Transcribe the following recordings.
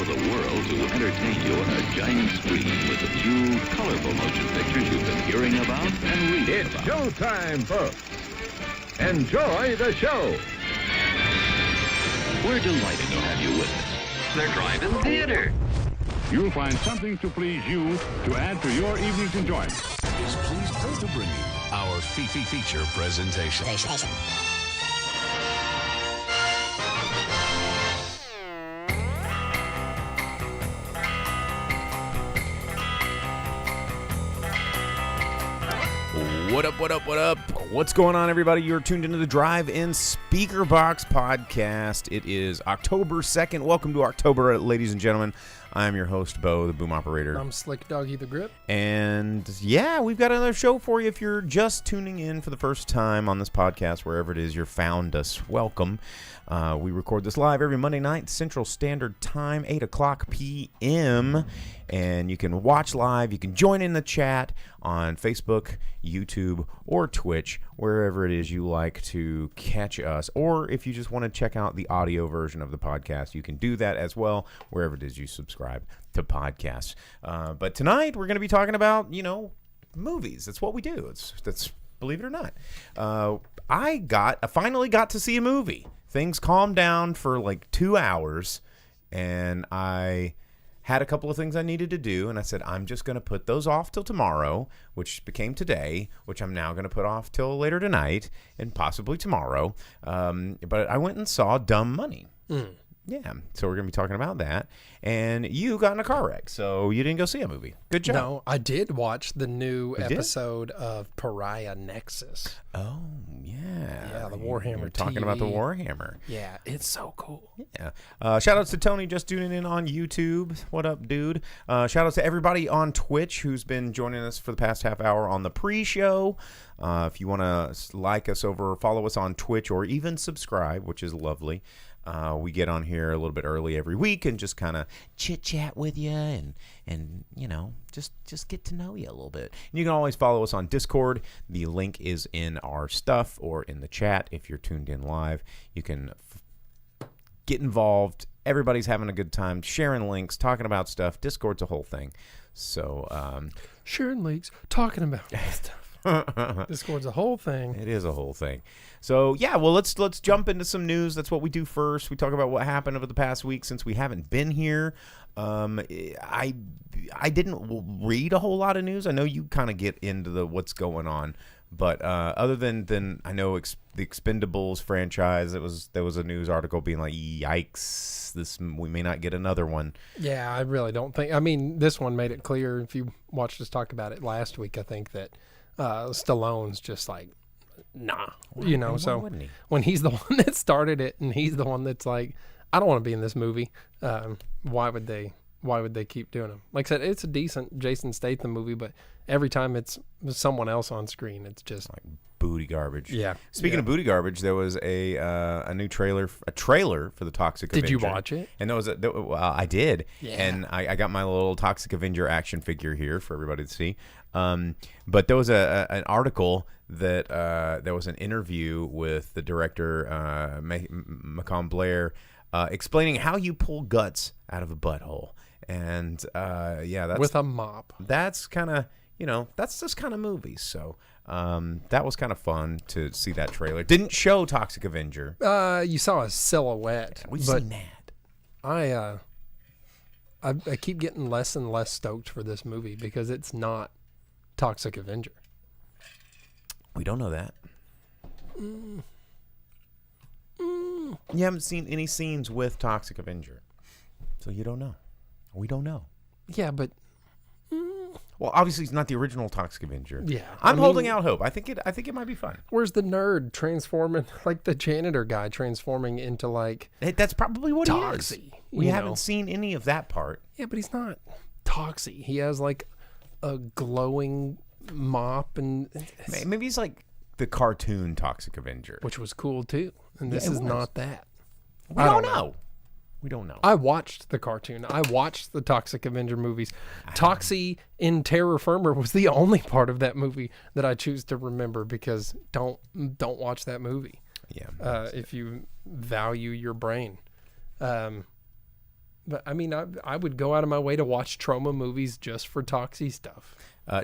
of the world to entertain you on a giant screen with the few colorful motion pictures you've been hearing about and reading It's about. showtime, folks. Enjoy the show. We're delighted to have you with us. They're driving theater. You'll find something to please you to add to your evening's enjoyment. Is pleased to bring you our feature presentation. What up, what up, what up? What's going on, everybody? You're tuned into the Drive-In Speaker Box Podcast. It is October 2nd. Welcome to October, ladies and gentlemen. I'm your host, Bo, the boom operator. I'm Slick Doggy the Grip. And yeah, we've got another show for you. If you're just tuning in for the first time on this podcast, wherever it is you found us, welcome. We record this live every Monday night, Central Standard Time, 8 o'clock p.m., and you can watch live. You can join in the chat on Facebook, YouTube, or Twitch, wherever it is you like to catch us. Or if you just want to check out the audio version of the podcast, you can do that as well, wherever it is you subscribe to podcasts. But tonight, we're going to be talking about, movies. That's what we do. That's believe it or not. I finally got to see a movie. Things calmed down for like 2 hours, and I had a couple of things I needed to do, and I said, I'm just going to put those off till tomorrow, which became today, which I'm now going to put off till later tonight, and possibly tomorrow. But I went and saw Dumb Money. Yeah, so we're going to be talking about that. And you got in a car wreck, so you didn't go see a movie. Good job. No, I did watch the new episode of Pariah Nexus. Oh, yeah. Yeah, the Warhammer You're talking about the Warhammer. Yeah, it's so cool. Yeah. Shout outs to Tony just tuning in on YouTube. What up, dude? Shout outs to everybody on Twitch who's been joining us for the past half hour on the pre-show. If you want to like us over, follow us on Twitch, or even subscribe, which is lovely. We get on here a little bit early every week and just kind of chit-chat with you and just get to know you a little bit. And you can always follow us on Discord. The link is in our stuff or in the chat if you're tuned in live. You can get involved. Everybody's having a good time, sharing links, talking about stuff. Discord's a whole thing. So Sharing links, talking about stuff. Discord's a whole thing. It is a whole thing. So yeah, well let's jump into some news. That's what we do first. We talk about what happened over the past week since we haven't been here. I didn't read a whole lot of news. I know you kind of get into what's going on, but other than I know the Expendables franchise, there was a news article being like, yikes, we may not get another one. Yeah, I really don't think. I mean, this one made it clear. If you watched us talk about it last week, I think that Stallone's just like, nah, so when he's the one that started it and he's the one that's like, I don't want to be in this movie. Why would they keep doing them? Like I said, it's a decent Jason Statham movie, but every time it's someone else on screen, it's just like booty garbage. Yeah. Speaking of booty garbage, there was a new trailer for the Toxic Avenger. Did you watch it? And I did. Yeah. And I got my little Toxic Avenger action figure here for everybody to see. But there was an article that there was an interview with the director Macomb Blair explaining how you pull guts out of a butthole. And that's with a mop. That's kind of that's this kind of movie. So that was kind of fun to see that trailer. Didn't show Toxic Avenger. You saw a silhouette. We've seen that. I keep getting less and less stoked for this movie because it's not Toxic Avenger. We don't know that. You haven't seen any scenes with Toxic Avenger, so you don't know. We don't know. Yeah, but well, obviously it's not the original Toxic Avenger. Yeah, I'm holding out hope. I think it might be fun. Where's the nerd transforming, like the janitor guy transforming into like? That's probably what Toxie, he is. We haven't seen any of that part. Yeah, but he's not Toxie. He has like a glowing mop, and maybe he's like the cartoon Toxic Avenger, which was cool too. And this is not that. We don't know. We don't know. I watched the cartoon. I watched the Toxic Avenger movies. Toxie in Terror Firmer was the only part of that movie that I choose to remember because don't watch that movie. Yeah. If you value your brain. But I mean, I would go out of my way to watch Troma movies just for Toxie stuff.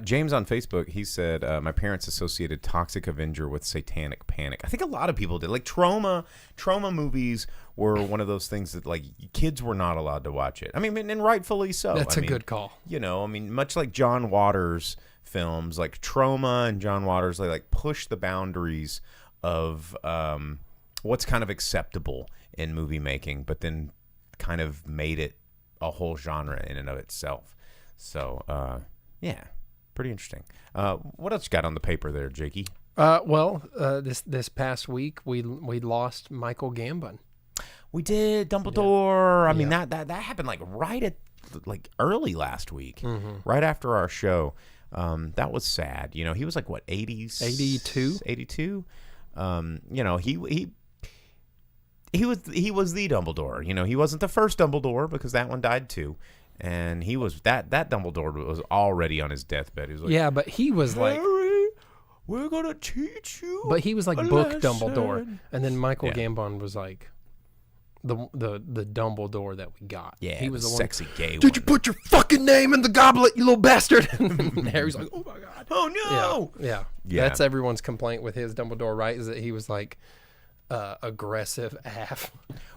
James on Facebook, he said, my parents associated Toxic Avenger with Satanic Panic. I think a lot of people did. Like Troma movies were one of those things that like kids were not allowed to watch it. I mean, and rightfully so. That's a good call. You know, I mean, much like John Waters films, like Troma and John Waters, they like push the boundaries of what's kind of acceptable in movie making, but then kind of made it a whole genre in and of itself. So, yeah. Pretty interesting. What else you got on the paper there, Jakey? This past week we lost Michael Gambon. We did Dumbledore. Yeah. I mean that happened like right at like early last week, right after our show. That was sad. You know, he was like what 82. 82. You know, he was the Dumbledore. You know, he wasn't the first Dumbledore because that one died too. And he was that Dumbledore was already on his deathbed. He was like, yeah, but he was like, Harry, we're gonna teach you. but he was like book lesson. Dumbledore, and then Michael Yeah. Gambon was like the Dumbledore that we got. Yeah, he was the one. sexy gay one. Did you put your fucking name in the goblet, you little bastard? And Harry's like, oh my god. Oh no! Yeah. That's everyone's complaint with his Dumbledore, right? Is that he was like aggressive AF.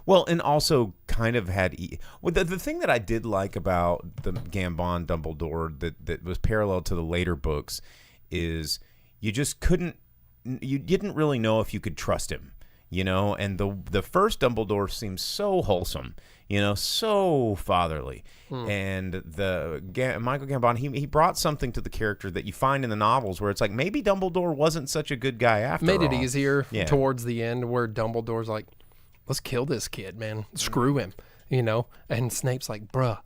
Well, and also kind of had well, the thing that I did like about the Gambon Dumbledore that was parallel to the later books is you just you didn't really know if you could trust him, you know. And the first Dumbledore seems so wholesome, you know, so fatherly. And Michael Gambon, he brought something to the character that you find in the novels where it's like maybe Dumbledore wasn't such a good guy after all. Made it easier towards the end where Dumbledore's like, let's kill this kid, man. Screw him, you know? And Snape's like, bruh,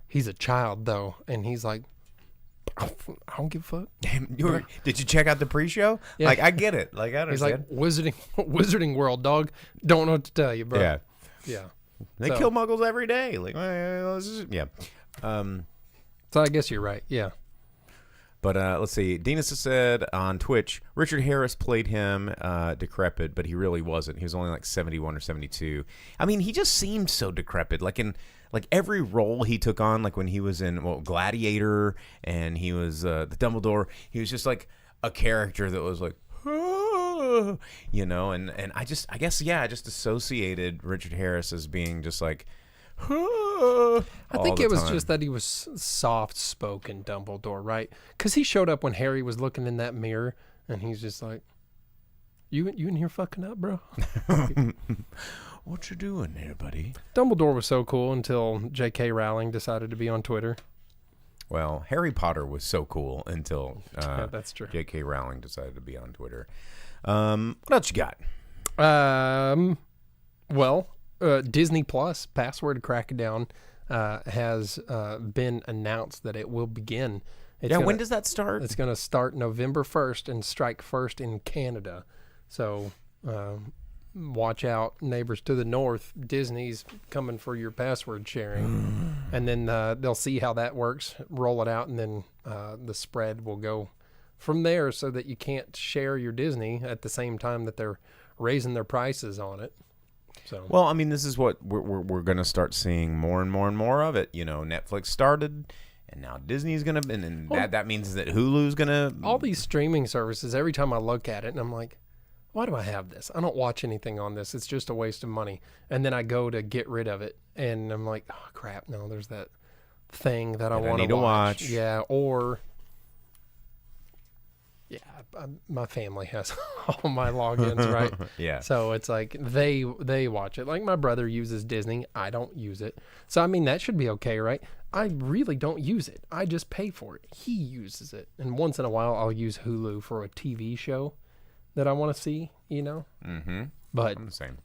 he's a child, though. And he's like, I don't give a fuck. Did you check out the pre-show? Yeah. Like, I get it. Like, I He's understand. like, Wizarding World, dog. Don't know what to tell you, bro. Yeah. Yeah. They kill muggles every day. Like, yeah. So I guess you're right. Yeah. But let's see. Dinas has said on Twitch, Richard Harris played him decrepit, but he really wasn't. He was only like 71 or 72. I mean, he just seemed so decrepit. Like in every role he took on, like when he was in Gladiator and he was the Dumbledore, he was just like a character that was like, you know. And I just associated Richard Harris as being just like. I think it was just that he was soft-spoken Dumbledore, right? Because he showed up when Harry was looking in that mirror, and he's just like, "You in here fucking up, bro?" What you doing there, buddy? Dumbledore was so cool until J.K. Rowling decided to be on Twitter. Well, Harry Potter was so cool until Yeah, that's true. J.K. Rowling decided to be on Twitter. What else you got? Disney Plus Password Crackdown has been announced that it will begin. When does that start? It's going to start November 1st and strike first in Canada. So watch out, neighbors to the north. Disney's coming for your password sharing. And then they'll see how that works, roll it out, and then the spread will go from there so that you can't share your Disney at the same time that they're raising their prices on it. So. Well, I mean, this is what we're going to start seeing more and more and more of it. You know, Netflix started, and now Disney's going to, and that means that Hulu's going to. All these streaming services, every time I look at it, and I'm like, why do I have this? I don't watch anything on this. It's just a waste of money. And then I go to get rid of it, and I'm like, oh, crap, no, there's that thing that I want to watch. Yeah, or... Yeah, my family has all my logins, right? Yeah. So it's like they watch it. Like my brother uses Disney. I don't use it. So, I mean, that should be okay, right? I really don't use it. I just pay for it. He uses it. And once in a while, I'll use Hulu for a TV show that I want to see, you know? Mm-hmm. But I'm the same.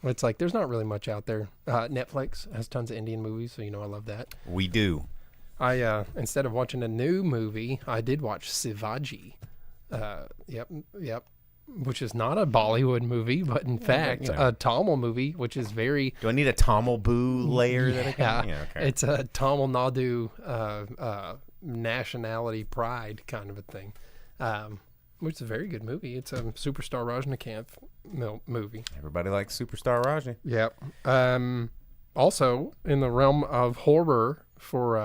It's like there's not really much out there. Netflix has tons of Indian movies, so you know I love that. We do. I instead of watching a new movie, I did watch Shivaji. Yep. Which is not a Bollywood movie, but in fact, a Tamil movie, which is very... Do I need a Tamil Boo layer that I can... Yeah, okay. It's a Tamil Nadu nationality pride kind of a thing, which is a very good movie. It's a Superstar Rajnikant movie. Everybody likes Superstar Raji. Yep. Also, in the realm of horror for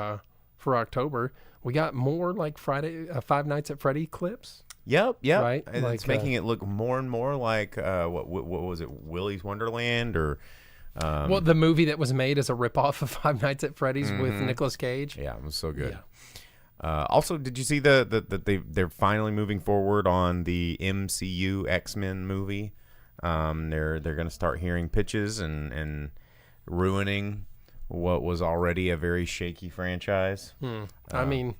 October, we got more like Five Nights at Freddy clips. Yep. Right? And Like, it's making it look more and more like what was it, Willy's Wonderland or Well, the movie that was made as a ripoff of Five Nights at Freddy's with Nicolas Cage. yeah, it was so good. Yeah. Also, did you see that they're finally moving forward on the MCU X-Men movie? They're going to start hearing pitches and ruining what was already a very shaky franchise. I mean,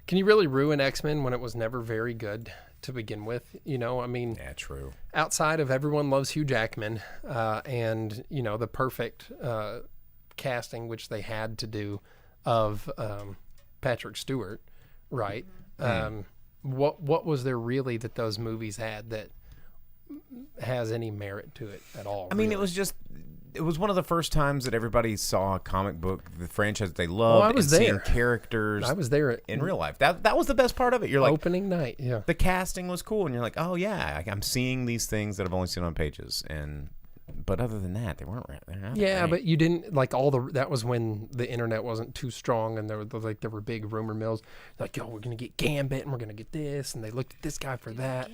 can you really ruin X-Men when it was never very good to begin with? You know, I mean, Yeah, true. outside of Everyone Loves Hugh Jackman and, you know, the perfect casting, which they had to do of Patrick Stewart, right? What was there really that those movies had that has any merit to it at all? I mean, really? it was one of the first times that everybody saw a comic book, the franchise they loved, I was and seeing there. characters I was there in real life. That was the best part of it. You're like, opening night, yeah. the casting was cool, and you're like, oh yeah, I'm seeing these things that I've only seen on pages, but other than that, they weren't. They're not Yeah, great. but you didn't like that was when the internet wasn't too strong, and there were big rumor mills like, yo, we're gonna get Gambit and we're gonna get this, and they looked at this guy for that.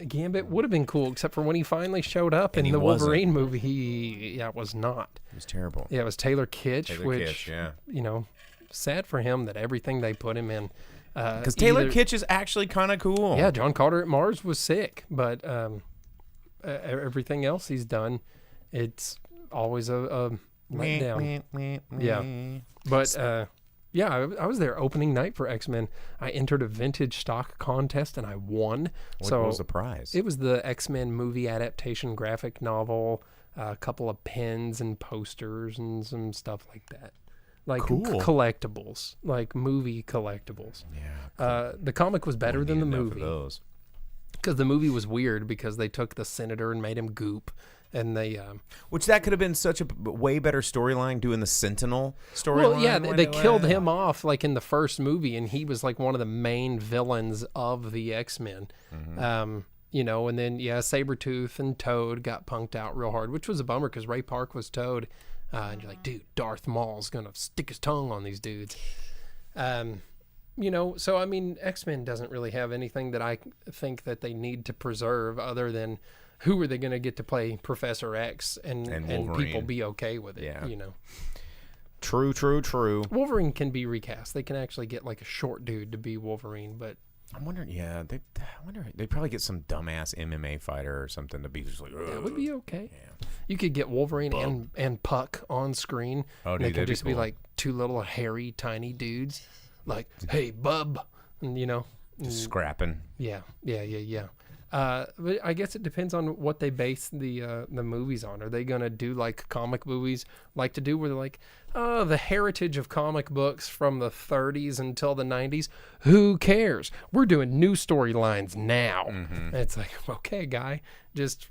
Gambit would have been cool, except for when he finally showed up in he the wasn't. Wolverine movie. He was not. It was terrible. Yeah, it was Taylor Kitsch, which yeah. you know, sad for him that everything they put him in. Because Taylor Kitsch is actually kind of cool. Yeah, John Carter at Mars was sick, but everything else he's done, it's always a letdown. Yeah. But I was there opening night for X-Men. I entered a vintage stock contest and I won. What was the prize? It was the X-Men movie adaptation graphic novel, a couple of pens and posters and some stuff like that. Like Cool. collectibles, like movie collectibles. Yeah. The comic was better than the Enough of movie those. because the movie was weird because they took the Senator and made him goop. And they, Which that could have been such a way better storyline doing the Sentinel storyline. well, yeah, they killed him off like in the first movie, and he was like one of the main villains of the X-Men. You know, and then Sabretooth and Toad got punked out real hard, which was a bummer because Ray Park was Toad, and you're like, dude, Darth Maul's gonna stick his tongue on these dudes. You know, so I mean, X-Men doesn't really have anything that I think that they need to preserve other than who are they going to get to play Professor X and people Wolverine. be okay with it, Yeah. you know. True. Wolverine can be recast. They can actually get like a short dude to be Wolverine, but I'm wondering, they'd probably get some dumbass MMA fighter or something to be just like, that would be okay. You could get Wolverine and Puck on screen. Oh, and dude, they could that'd be just be cool. like two little hairy, tiny dudes, like, hey, bub, and you know, just scrapping. yeah. But I guess it depends on what they base the movies on. Are they gonna do like comic movies like to do, where they're like, oh, the heritage of comic books from the 30s until the 90s? Who cares? We're doing new storylines now. And it's like, okay, guy, just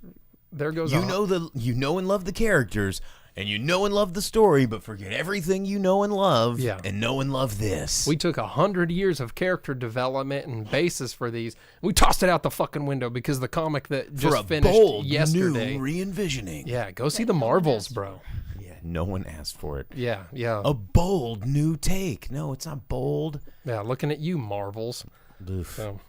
there goes. You know and love the characters, and you know and love the story, but forget everything you know and love, Yeah. and know and love this. We took 100 years of character development and basis for these. We tossed it out the fucking window because the comic that just for a finished bold yesterday. new re-envisioning. Yeah, go see the Marvels, bro. Yeah, no one asked for it. Yeah. A bold new take. No, it's not bold. Yeah, looking at you, Marvels. So,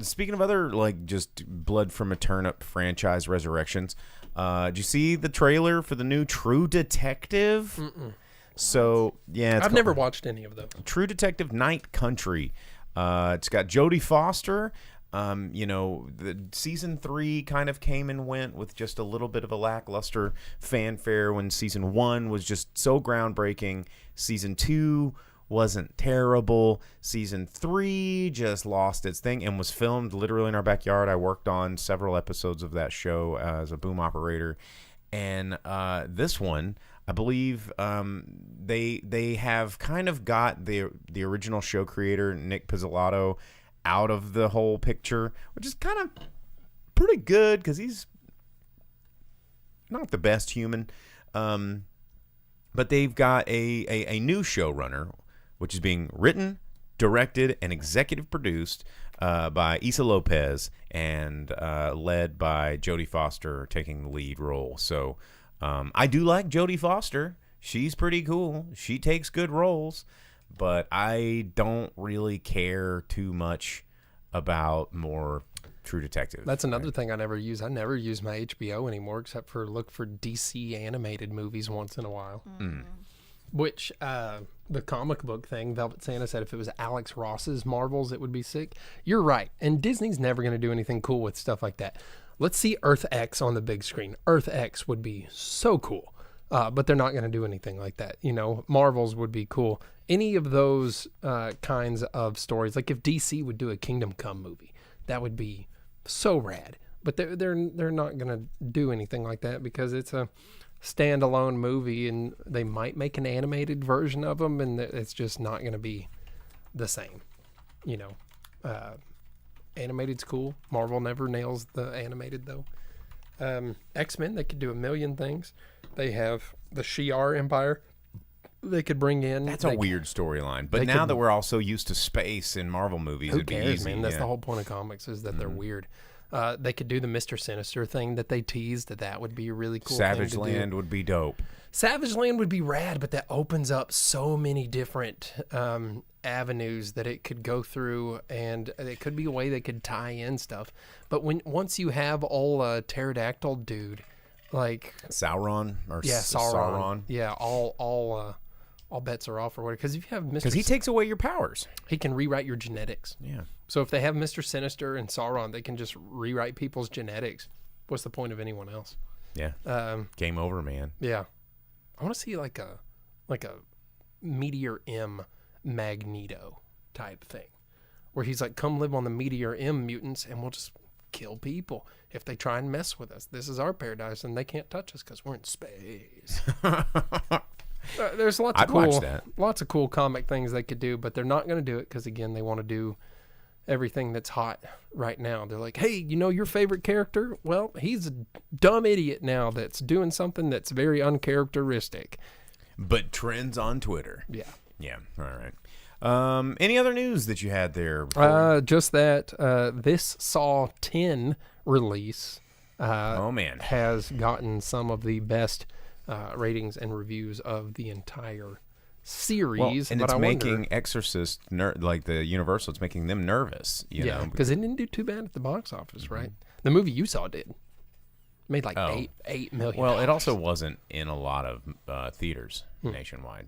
Speaking of other like just blood from a turnip franchise resurrections, did you see the trailer for the new True Detective? So yeah, I've never watched any of those. True Detective Night Country. It's got Jodie Foster. You know, the season 3 kind of came and went with just a little bit of a lackluster fanfare when season 1 was just so groundbreaking. Season 2 wasn't terrible. Season 3 just lost its thing and was filmed literally in our backyard. I worked on several episodes of that show as a boom operator. And this one, I believe they have kind of got the original show creator, Nick Pizzolatto, out of the whole picture, which is kind of pretty good because he's not the best human. But they've got a new showrunner, which is being written, directed, and executive produced by Issa Lopez and led by Jodie Foster taking the lead role. So I do like Jodie Foster. She's pretty cool. She takes good roles, but I don't really care too much about more True Detective. That's another thing I never use. I never use my HBO anymore except for look for DC animated movies once in a while. Which, the comic book thing, Velvet Santa said if it was Alex Ross's Marvels, it would be sick. You're right. And Disney's never going to do anything cool with stuff like that. Let's see Earth X on the big screen. Earth X would be so cool. But they're not going to do anything like that. You know, Marvels would be cool. Any of those kinds of stories, like if DC would do a Kingdom Come movie, that would be so rad. But they're not going to do anything like that because it's a standalone movie, and they might make an animated version of them, and it's just not going to be the same. You know, animated's cool. Marvel never nails the animated though. X-Men, they could do a million things. They have the Shi'ar Empire they could bring in. That's a weird storyline. But now that we're all so used to space in Marvel movies, who it'd be cares, easy. Man? That's the whole point of comics is that they're weird. They could do the Mr. Sinister thing that they teased. That would be a really cool Savage thing to Land do. would be dope. Savage Land would be rad, but that opens up so many different avenues that it could go through, and it could be a way they could tie in stuff. But once you have all pterodactyl dude, like Sauron or Sauron. Yeah, all bets are off or whatever. Because if you have Mr. Because he takes away your powers. He can rewrite your genetics. Yeah. So if they have Mr. Sinister and Sauron, they can just rewrite people's genetics. What's the point of anyone else? Yeah. Game over, man. Yeah. I want to see like a Meteor M Magneto type thing, where he's like, come live on the Meteor M mutants, and we'll just kill people if they try and mess with us. This is our paradise, and they can't touch us because we're in space. There's lots of cool comic things they could do, but they're not going to do it because, again, they want to do everything that's hot right now. They're like, hey, you know your favorite character? Well, he's a dumb idiot now that's doing something that's very uncharacteristic. But trends on Twitter. Yeah. Yeah. All right. Any other news that you had there? Just that this Saw 10 release has gotten some of the best ratings and reviews of the entire series. Well, and it's making Exorcist, like the Universal, it's making them nervous. You know, because it didn't do too bad at the box office, right? The movie you saw did. Made like $8 million. Well, it also wasn't in a lot of theaters nationwide.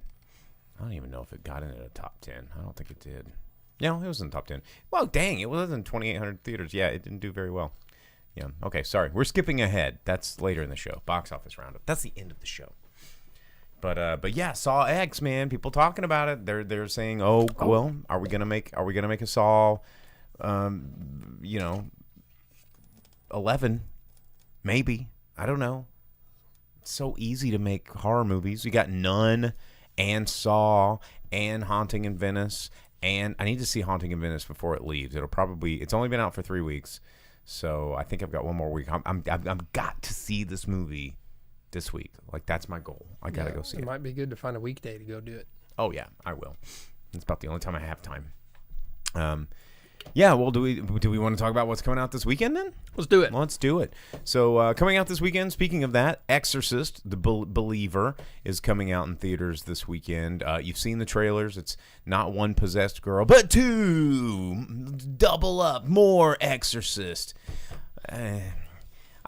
I don't even know if it got into the top 10. I don't think it did. No, it was in the top 10. Well, dang, it was in 2,800 theaters. Yeah, it didn't do very well. Yeah. Okay, sorry. We're skipping ahead. That's later in the show. Box office roundup. That's the end of the show. But yeah, Saw X, man. People talking about it. They're saying, well, are we gonna make a Saw, 11? Maybe. I don't know. It's so easy to make horror movies. We got Nun and Saw and Haunting in Venice, and I need to see Haunting in Venice before it leaves. It's only been out for 3 weeks, so I think I've got one more week. I've got to see this movie this week. Like, that's my goal. I gotta go see it. It might be good to find a weekday to go do it. Oh yeah, I will. It's about the only time I have time. Yeah, well, do we want to talk about what's coming out this weekend then? Let's do it. Let's do it. So coming out this weekend, speaking of that, Exorcist, the Believer, is coming out in theaters this weekend. You've seen the trailers. It's not one possessed girl, but two. Double up. More Exorcist. I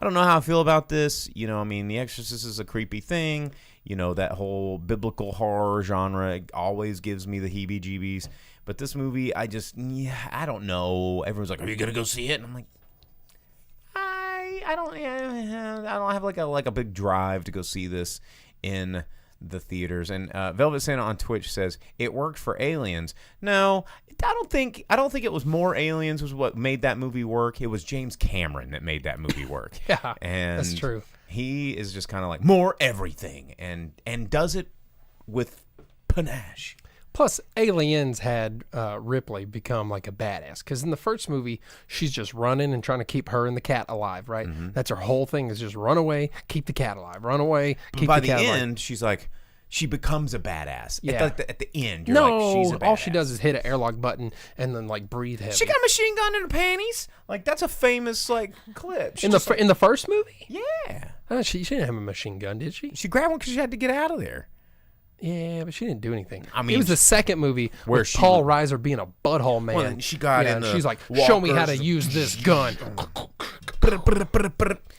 don't know how I feel about this. You know, I mean, The Exorcist is a creepy thing. You know, that whole biblical horror genre always gives me the heebie-jeebies. But this movie, I don't know. Everyone's like, "Are you gonna go see it?" And I'm like, I don't have like a big drive to go see this in the theaters. And Velvet Santa on Twitch says it worked for Aliens. No, I don't think it was more Aliens was what made that movie work. It was James Cameron that made that movie work. Yeah, and that's true. He is just kind of like more everything and does it with panache. Plus, Aliens had Ripley become like a badass. Because in the first movie, she's just running and trying to keep her and the cat alive, right? Mm-hmm. That's her whole thing is just run away, keep the cat alive. Run away, keep the cat alive. By the end, she's like, she becomes a badass. Yeah. At the end, you're like, she's a badass. All she does is hit an airlock button and then like breathe heavy. She got a machine gun in her panties. Like, that's a famous like clip. In the first movie? Yeah. She didn't have a machine gun, did she? She grabbed one because she had to get out of there. Yeah, but she didn't do anything. I mean, it was the second movie where with Paul Reiser being a butthole man. Well, and she got in and the she's like, show me how to walkers. use this gun.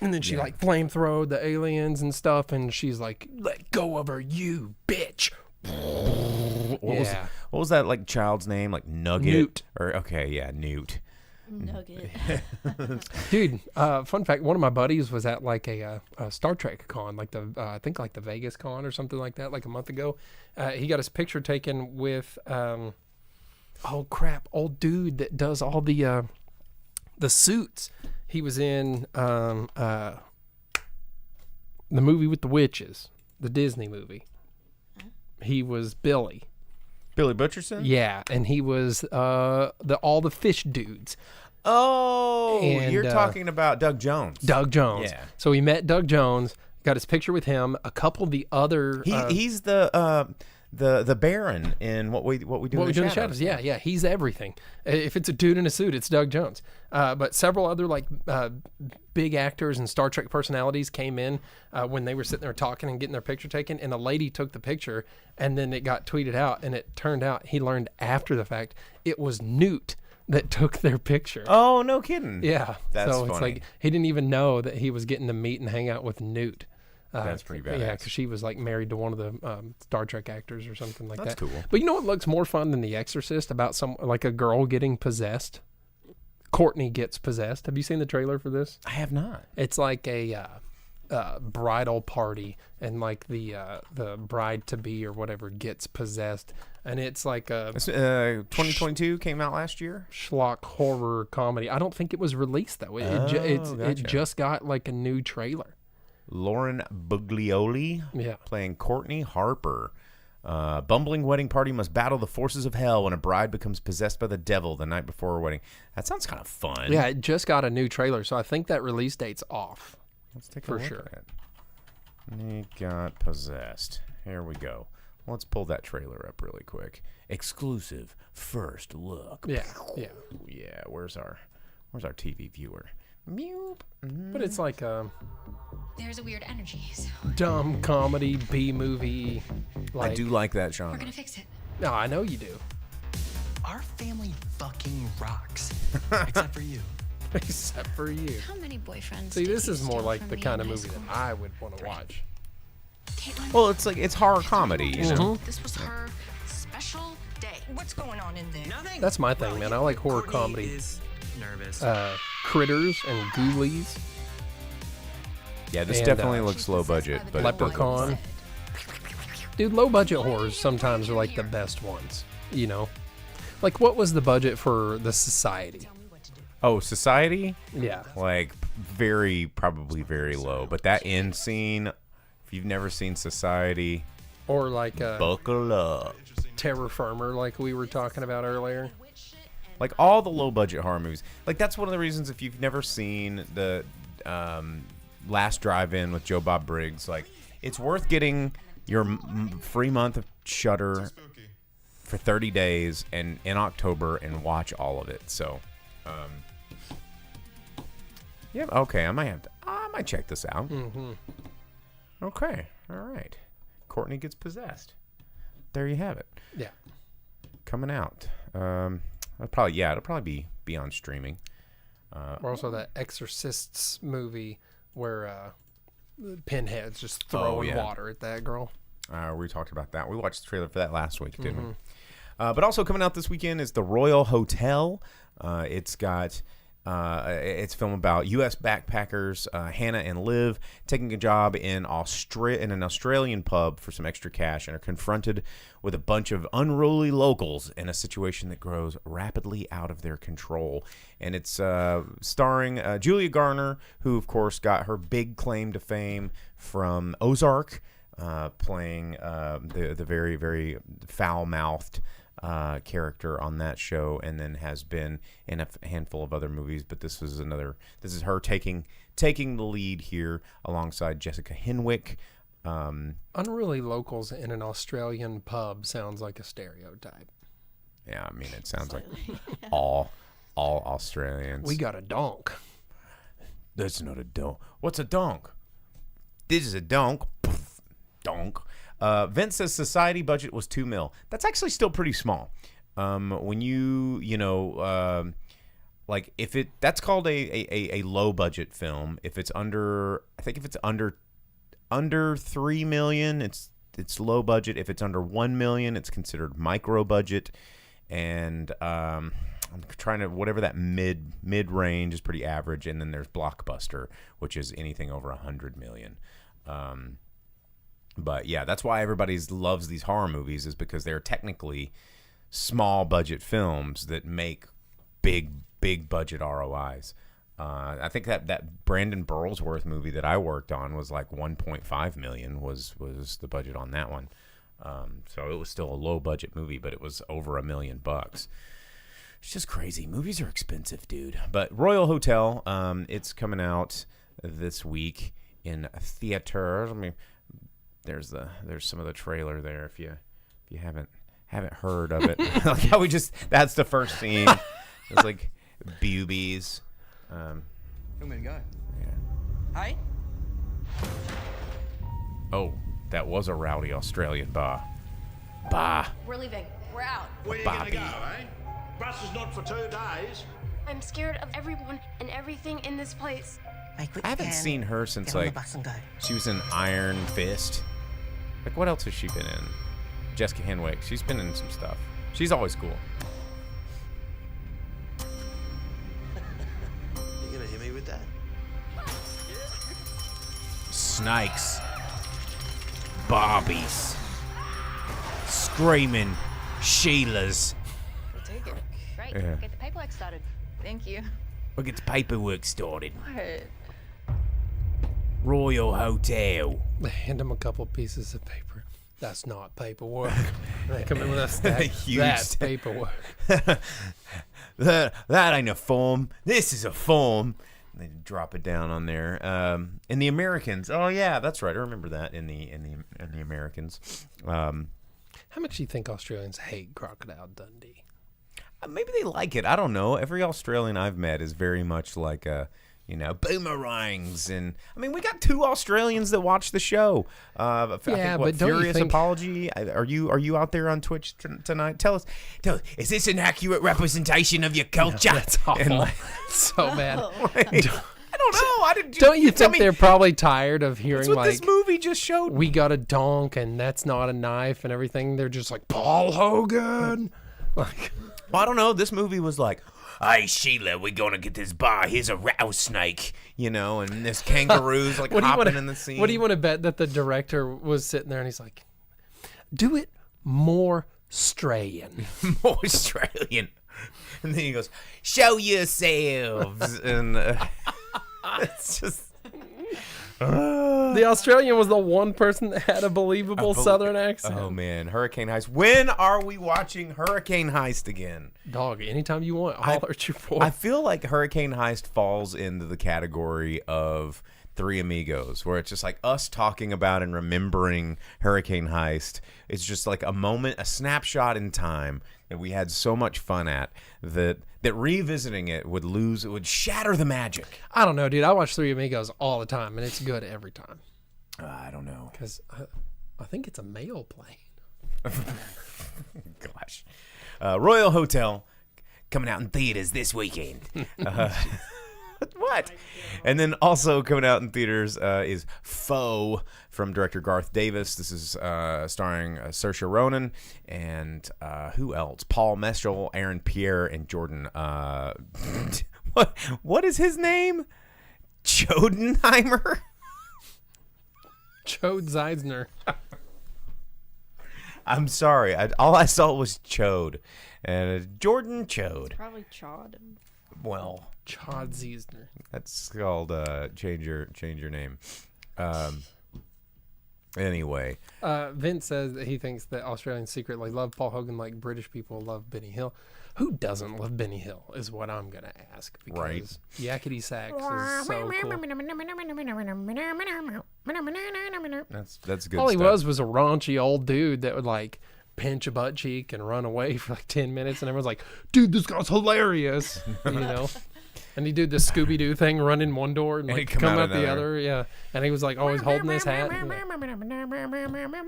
And then she like flamethrowed the aliens and stuff, and she's like, let go of her, you bitch. What was that like child's name? Like Nugget? Newt. Or okay, yeah, Newt. Nugget. Dude, fun fact, one of my buddies was at like a Star Trek con, like the I think like the Vegas con or something like that, like a month ago. He got his picture taken with old dude that does all the suits. He was in the movie with the witches, the Disney movie. He was Billy. Billy Butcherson? Yeah, and he was all the fish dudes. Oh, And, you're talking about Doug Jones. Doug Jones. Yeah. So he met Doug Jones, got his picture with him. A couple of the other He's the Baron in What We Do in the Shadows. Yeah, he's everything. If it's a dude in a suit, it's Doug Jones. But several other like big actors and Star Trek personalities came in when they were sitting there talking and getting their picture taken, and a lady took the picture, and then it got tweeted out, and it turned out he learned after the fact it was Newt that took their picture. Oh, no kidding. Yeah, That's so it's funny. like he didn't even know that he was getting to meet and hang out with Newt. That's pretty badass. Yeah, because she was like married to one of the Star Trek actors or something like That's that. cool. But you know what looks more fun than The Exorcist about like a girl getting possessed? Courtney gets possessed. Have you seen the trailer for this? I have not. It's like a bridal party, and like the bride to be or whatever gets possessed, and it's like a 2022 came out last year. schlock horror comedy. I don't think it was released though. It gotcha. just got like a new trailer. Lauren Buglioli playing Courtney Harper. Bumbling wedding party must battle the forces of hell when a bride becomes possessed by the devil the night before her wedding. That sounds kind of fun. Yeah, it just got a new trailer, so I think that release date's off. Let's take a for look sure. at it. He got possessed. Here we go. Let's pull that trailer up really quick. Exclusive first look. Yeah. Yeah. Where's our TV viewer? Meow. But it's like a There's a weird energy, so dumb comedy B movie. Like, I do like that we're genre. gonna fix it. No, I know you do. Our family fucking rocks. Except for you. Except for you. How many boyfriends? See, did this you is more steal like from the me kind of in high movie that school? I would want to watch. Caitlin, Well, it's horror comedy, you know. this was her special day. What's going on in there? Nothing. That's my thing, man. I like horror Courtney comedy. Is nervous. Critters and Ghoulies. Yeah, this And, definitely looks low budget, but Leprechaun. Dude, low budget horrors sometimes are like the best ones, you know? Like, what was the budget for The Society? Oh, Society? Yeah. Like probably very low. But that end scene, if you've never seen Society, Or like buckle up. Terror Firmer, like we were talking about earlier. Like all the low budget horror movies. Like that's one of the reasons if you've never seen the Last Drive-In with Joe Bob Briggs, like it's worth getting your free month of Shudder for 30 days and in October and watch all of it. So, yeah, okay, I might check this out. Mm-hmm. Okay, all right. Courtney gets possessed. There you have it. Yeah. Coming out. It'll probably be on streaming. Or also that Exorcists movie where Pinhead's just throwing water at that girl. We talked about that. We watched the trailer for that last week, didn't we? But also coming out this weekend is The Royal Hotel. It's a film about U.S. backpackers Hannah and Liv taking a job in an Australian pub for some extra cash and are confronted with a bunch of unruly locals in a situation that grows rapidly out of their control. And it's starring Julia Garner, who, of course, got her big claim to fame from Ozark, playing the very, very foul-mouthed character on that show, and then has been in a handful of other movies. But this is her taking the lead here alongside Jessica Henwick. Unruly locals in an Australian pub sounds like a stereotype. Yeah, I mean, it sounds like all Australians. We got a donk. That's not a donk. What's a donk? This is a donk. Donk. Vince says society budget was $2 million. That's actually still pretty small. When like if that's called a low budget film. If it's under, I think if it's under $3 million, it's low budget. If it's under $1 million, it's considered micro budget. And I'm trying to, whatever that mid range is pretty average. And then there's blockbuster, which is anything over $100 million. But yeah, that's why everybody loves these horror movies, is because they're technically small budget films that make big budget ROIs. I think that Brandon Burlsworth movie that I worked on was like $1.5 million was the budget on that one. So it was still a low budget movie, but it was over $1 million. It's just crazy. Movies are expensive, dude. But Royal Hotel, it's coming out this week in theaters. I mean, there's some of the trailer there if you haven't heard of it. Like how that's the first scene. It's like boobies. I'm gonna go. Yeah. Hi. Oh, that was a rowdy Australian bar. We're leaving. We're out. Where are you Bobby. gonna go, eh? Bus is not for 2 days. I'm scared of everyone and everything in this place. I haven't seen her since like she was in Iron Fist. Like what else has she been in? Jessica Henwick. She's been in some stuff. She's always cool. You gonna hit me with that? Snakes. Barbies. Screaming Sheilas. We'll take it. Right. Yeah. Get the paperwork started. Thank you. We'll get the paperwork started. What? Royal Hotel. They hand him a couple pieces of paper. That's not paperwork. They come in with a stack. Huge That's stack. paperwork. that ain't a form. This is a form. They drop it down on there. In the Americans. Oh yeah, that's right. I remember that in the Americans. How much do you think Australians hate Crocodile Dundee? Maybe they like it. I don't know. Every Australian I've met is very much like boomerangs, and I mean we got 2 Australians that watch the show. I think, but don't you Furious think... Apology? Are you out there on Twitch tonight? Tell us, is this an accurate representation of your culture? That's awful. So bad. I don't know. Don't you think they're probably tired of hearing That's what like this movie just showed? We got a donk and that's not a knife and everything? They're just like Paul Hogan. Like, well, I don't know. This movie was like, hey, Sheila, we're going to get this bar. Here's a rattlesnake, and this kangaroo's like hopping in the scene. What do you want to bet that the director was sitting there and he's like, do it more Australian. More Australian. And then he goes, show yourselves. And it's just... The Australian was the one person that had a believable Southern accent. Oh, man. Hurricane Heist. When are we watching Hurricane Heist again? Dog, anytime you want, holler at your boy. I feel like Hurricane Heist falls into the category of Three Amigos, where it's just like us talking about and remembering Hurricane Heist. It's just like a moment, a snapshot in time that we had so much fun at that revisiting it would shatter the magic. I don't know, dude. I watch Three Amigos all the time, and it's good every time. I don't know. Because I think it's a mail plane. Gosh. Royal Hotel coming out in theaters this weekend. What? And then also coming out in theaters is Foe from director Garth Davis. This is starring Saoirse Ronan and who else? Paul Mescal, Aaron Pierre, and Jordan. What is his name? Chodenheimer? Chode Zeisner. I'm sorry. All I saw was Chode. And Jordan Chode. Probably Chod. Well, Chod Zeisner. that's called change your name. Anyway, Vince says that he thinks that Australians secretly love Paul Hogan like British people love Benny Hill. Who doesn't love Benny Hill is what I'm going to ask. Because Right. Yakety Sax is so cool. that's good All he stuff. was a raunchy old dude that would like pinch a butt cheek and run away for like 10 minutes, and everyone's like, dude, this guy's hilarious. And he did the Scooby-Doo thing, run in one door and And like he'd come come out out the another. other. Yeah. And he was like always holding his hat.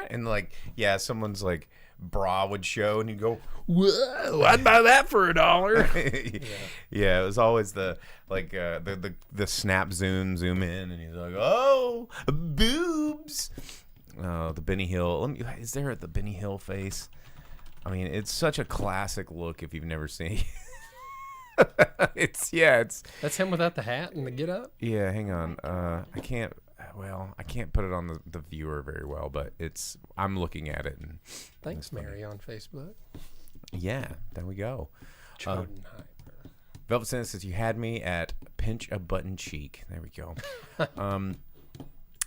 And like, yeah, someone's like bra would show, and he'd go, "Whoa, I'd buy that for $1." Yeah, it was always the like the snap zoom in, and he's like, "Oh, boobs." Oh, the Benny Hill. Is there the Benny Hill face? I mean, it's such a classic look if you've never seen. It's That's him without the hat and the get up. Yeah, hang on. I can't put it on the viewer very well, but I'm looking at it. And Thanks, Mary, on Facebook. yeah, there we go. Jodenheimer. Velvet Santa says, "You had me at pinch a button cheek." There we go.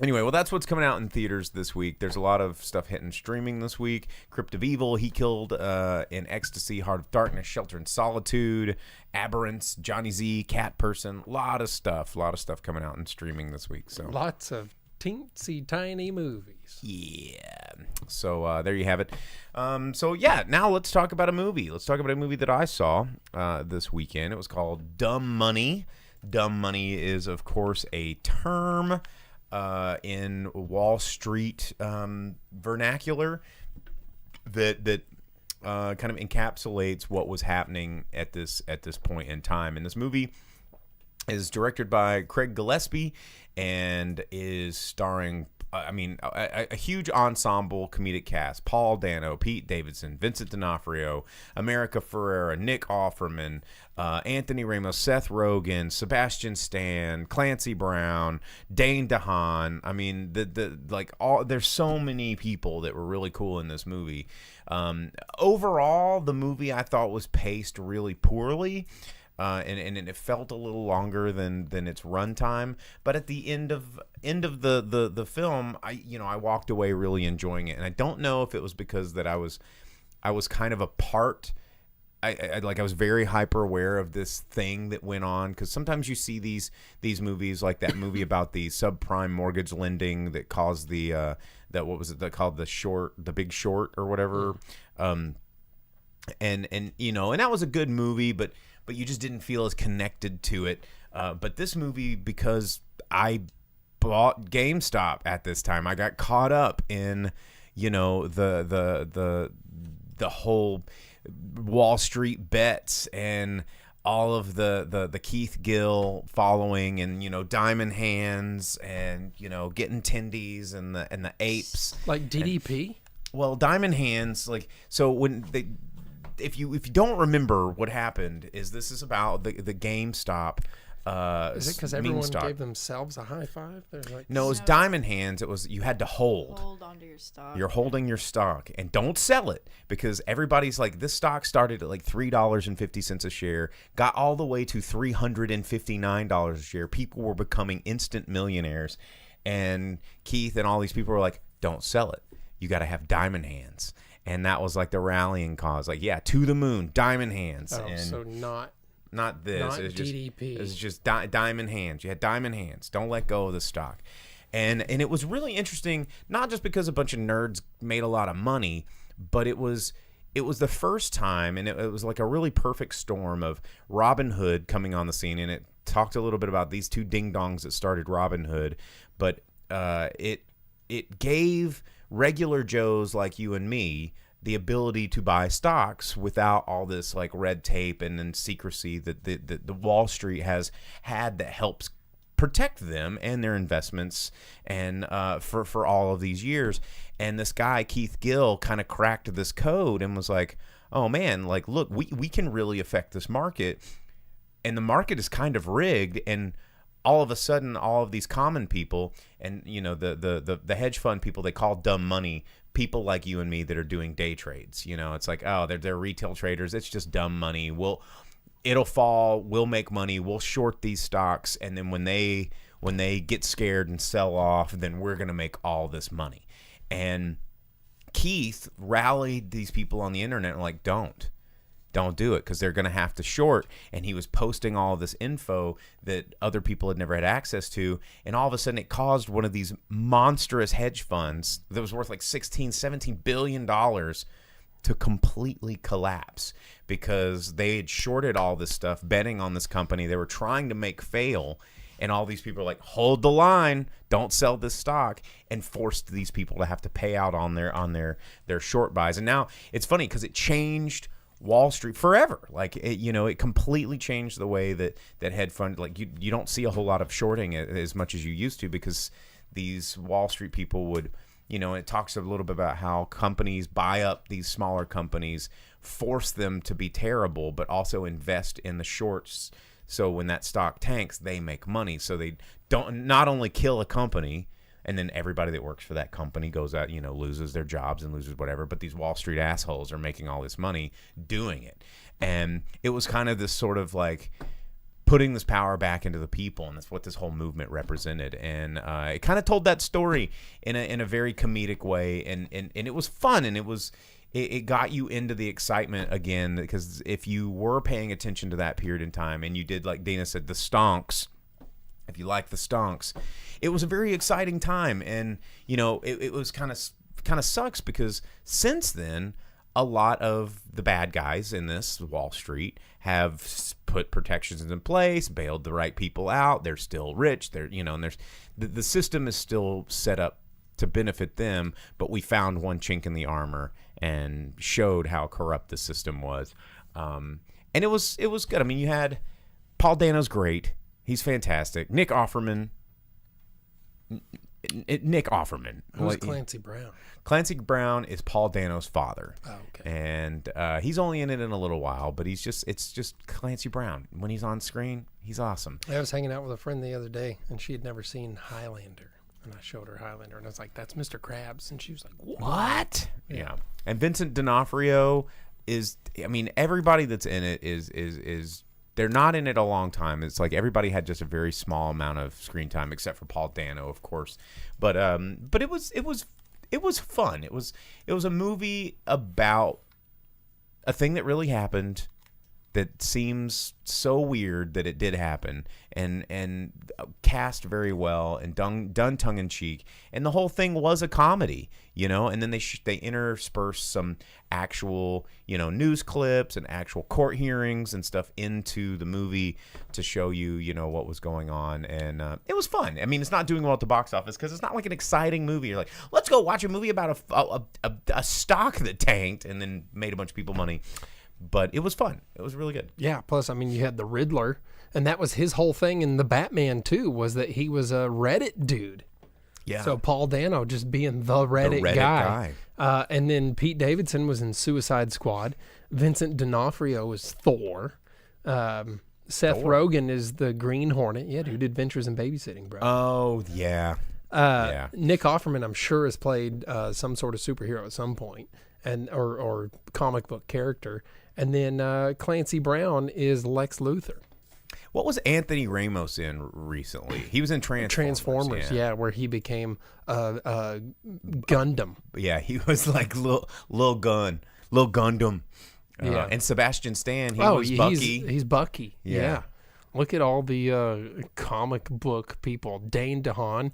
Anyway, well, that's what's coming out in theaters this week. There's a lot of stuff hitting streaming this week. Crypt of Evil, He Killed in Ecstasy, Heart of Darkness, Shelter in Solitude, Aberrance, Johnny Z, Cat Person. A lot of stuff coming out in streaming this week. So Lots of teensy tiny movies. yeah. So there you have it. Now let's talk about a movie. Let's talk about a movie that I saw this weekend. It was called Dumb Money. Dumb money is, of course, a term in Wall Street vernacular that kind of encapsulates what was happening at this point in time. And this movie is directed by Craig Gillespie and is starring a huge ensemble comedic cast: Paul Dano, Pete Davidson, Vincent D'Onofrio, America Ferrera, Nick Offerman, Anthony Ramos, Seth Rogen, Sebastian Stan, Clancy Brown, Dane DeHaan. I mean, there's so many people that were really cool in this movie. Overall, the movie I thought was paced really poorly. And it felt a little longer than its runtime, but at the end of the film, I walked away really enjoying it, and I don't know if it was because that I was kind of a part. I was very hyper aware of this thing that went on, because sometimes you see these movies, like that movie about the subprime mortgage lending that caused what was it that called The Big Short or whatever, and that was a good movie, but you just didn't feel as connected to it. But this movie, because I bought GameStop at this time, I got caught up in, the whole Wall Street bets and all of the Keith Gill following, and Diamond Hands, and getting tendies and the apes like DDP. Diamond Hands, when they. If you don't remember what happened, this is about the GameStop. Is it because everyone gave themselves a high five? No, it was Diamond Hands. It was you had to hold. Hold onto your stock. You're holding your stock, and don't sell it, because everybody's like, this stock started at like $3.50 a share, got all the way to $359 a share. People were becoming instant millionaires, and Keith and all these people were like, don't sell it. You got to have Diamond Hands. And that was like the rallying cause, to the moon, Diamond Hands. Oh, so not this. Not it's DDP. It's just Diamond Hands. You had Diamond Hands. Don't let go of the stock. And it was really interesting, not just because a bunch of nerds made a lot of money, but it was the first time, and it was like a really perfect storm of Robinhood coming on the scene. And it talked a little bit about these two ding-dongs that started Robinhood, but it gave regular Joes like you and me the ability to buy stocks without all this like red tape and then secrecy that the Wall Street has had, that helps protect them and their investments and for all of these years. And this guy Keith Gill kind of cracked this code and was like, oh man, like, look, we can really affect this market, and the market is kind of rigged. And all of a sudden, all of these common people and, the hedge fund people, they call dumb money people like you and me that are doing day trades. It's like, oh, they're retail traders. It's just dumb money. It'll fall. We'll make money. We'll short these stocks. And then when they get scared and sell off, then we're going to make all this money. And Keith rallied these people on the internet and like, don't do it, because they're going to have to short. And he was posting all of this info that other people had never had access to. And all of a sudden it caused one of these monstrous hedge funds that was worth like $16-17 billion to completely collapse because they had shorted all this stuff, betting on this company they were trying to make fail. And all these people are like, hold the line, don't sell this stock, and forced these people to have to pay out on their short buys. And now it's funny because it changed Wall Street forever. Like, it completely changed the way that hedge fund, like you don't see a whole lot of shorting as much as you used to because these Wall Street people would, it talks a little bit about how companies buy up these smaller companies, force them to be terrible, but also invest in the shorts. So when that stock tanks, they make money. So they don't not only kill a company, and then everybody that works for that company goes out, loses their jobs and loses whatever. But these Wall Street assholes are making all this money doing it. And it was kind of this sort of like putting this power back into the people, and that's what this whole movement represented. And it kind of told that story in a very comedic way, and it was fun, and it got you into the excitement again, because if you were paying attention to that period in time and you did, like Dana said, the stonks, if you like the stonks, it was a very exciting time. And, it was kind of sucks because since then, a lot of the bad guys in this Wall Street have put protections in place, bailed the right people out. They're still rich. And there's the system is still set up to benefit them, but we found one chink in the armor and showed how corrupt the system was. And it was good. I mean, you had Paul Dano's great. He's fantastic. Nick Offerman. Who's Clancy Brown? Clancy Brown is Paul Dano's father. Oh, okay. And he's only in it in a little while, but it's just Clancy Brown. When he's on screen, he's awesome. I was hanging out with a friend the other day, and she had never seen Highlander. And I showed her Highlander, and I was like, that's Mr. Krabs. And she was like, what? Yeah. And Vincent D'Onofrio is, everybody that's in it is they're not in it a long time. It's like everybody had just a very small amount of screen time, except for Paul Dano, of course. But it was fun. It was a movie about a thing that really happened that seems so weird that it did happen, and cast very well and done tongue in cheek, and the whole thing was a comedy, and then they intersperse some actual news clips and actual court hearings and stuff into the movie to show you what was going on, and it was fun. I mean, it's not doing well at the box office because it's not like an exciting movie. You're like, let's go watch a movie about a stock that tanked and then made a bunch of people money. But it was fun. It was really good. Yeah. Plus, you had the Riddler, and that was his whole thing in the Batman too, was that he was a Reddit dude. Yeah. So Paul Dano just being the Reddit guy. And then Pete Davidson was in Suicide Squad. Vincent D'Onofrio is Thor. Seth Rogen is the Green Hornet. Yeah, dude, Adventures in Babysitting, bro. Oh, yeah. Nick Offerman, I'm sure, has played some sort of superhero at some point, and or comic book character. And then Clancy Brown is Lex Luthor. What was Anthony Ramos in recently? He was in Transformers. Yeah, where he became Gundam. Yeah, he was like Lil Gundam. Yeah. And Sebastian Stan, he was Bucky. He's Bucky. Yeah. Look at all the comic book people. Dane DeHaan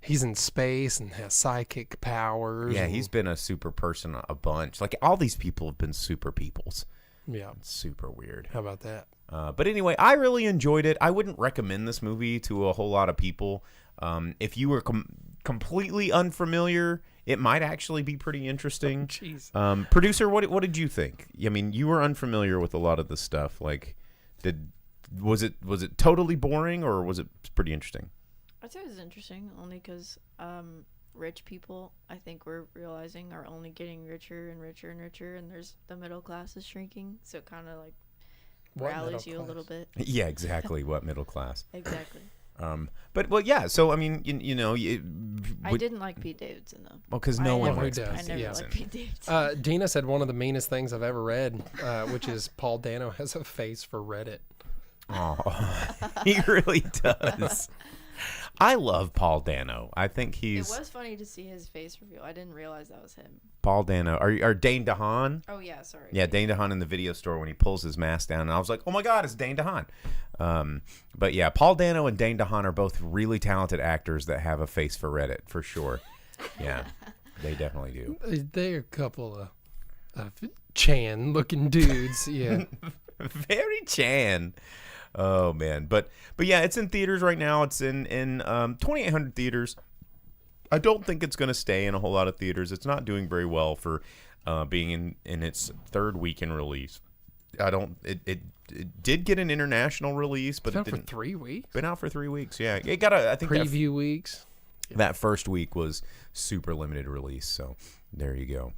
he's in space and has psychic powers. Yeah, he's been a super person a bunch. Like, all these people have been super peoples. Yeah. It's super weird. How about that? But anyway, I really enjoyed it. I wouldn't recommend this movie to a whole lot of people. If you were completely unfamiliar, it might actually be pretty interesting. Jeez. Producer, what did you think? I mean, you were unfamiliar with a lot of this stuff. Like, was it totally boring, or was it pretty interesting? I'd say it was interesting only because rich people, I think we're realizing, are only getting richer and richer and richer, and the middle class is shrinking, so it kind of like rallies you a little bit. Yeah, exactly. What middle class? Exactly. But well, yeah. So I mean, I didn't like Pete Davidson though. Well, because no one likes Pete Davidson. I never liked Pete Davidson. Dina said one of the meanest things I've ever read, which is Paul Dano has a face for Reddit. Oh, he really does. I love Paul Dano. I think he's. It was funny to see his face reveal. I didn't realize that was him. Paul Dano, or Dane DeHaan. Oh yeah, sorry. Yeah, Dane DeHaan in the video store when he pulls his mask down, and I was like, oh my God, it's Dane DeHaan. But yeah, Paul Dano and Dane DeHaan are both really talented actors that have a face for Reddit for sure. Yeah, they definitely do. They're a couple of Chan looking dudes. Yeah. Very Chan. Oh man, but yeah, it's in theaters right now. It's in 2,800 theaters. I don't think it's going to stay in a whole lot of theaters. It's not doing very well for being in its third week in release. It did get an international release, but it didn't. For 3 weeks. Been out for 3 weeks. Yeah, it got I think preview weeks. That first week was super limited release. So there you go.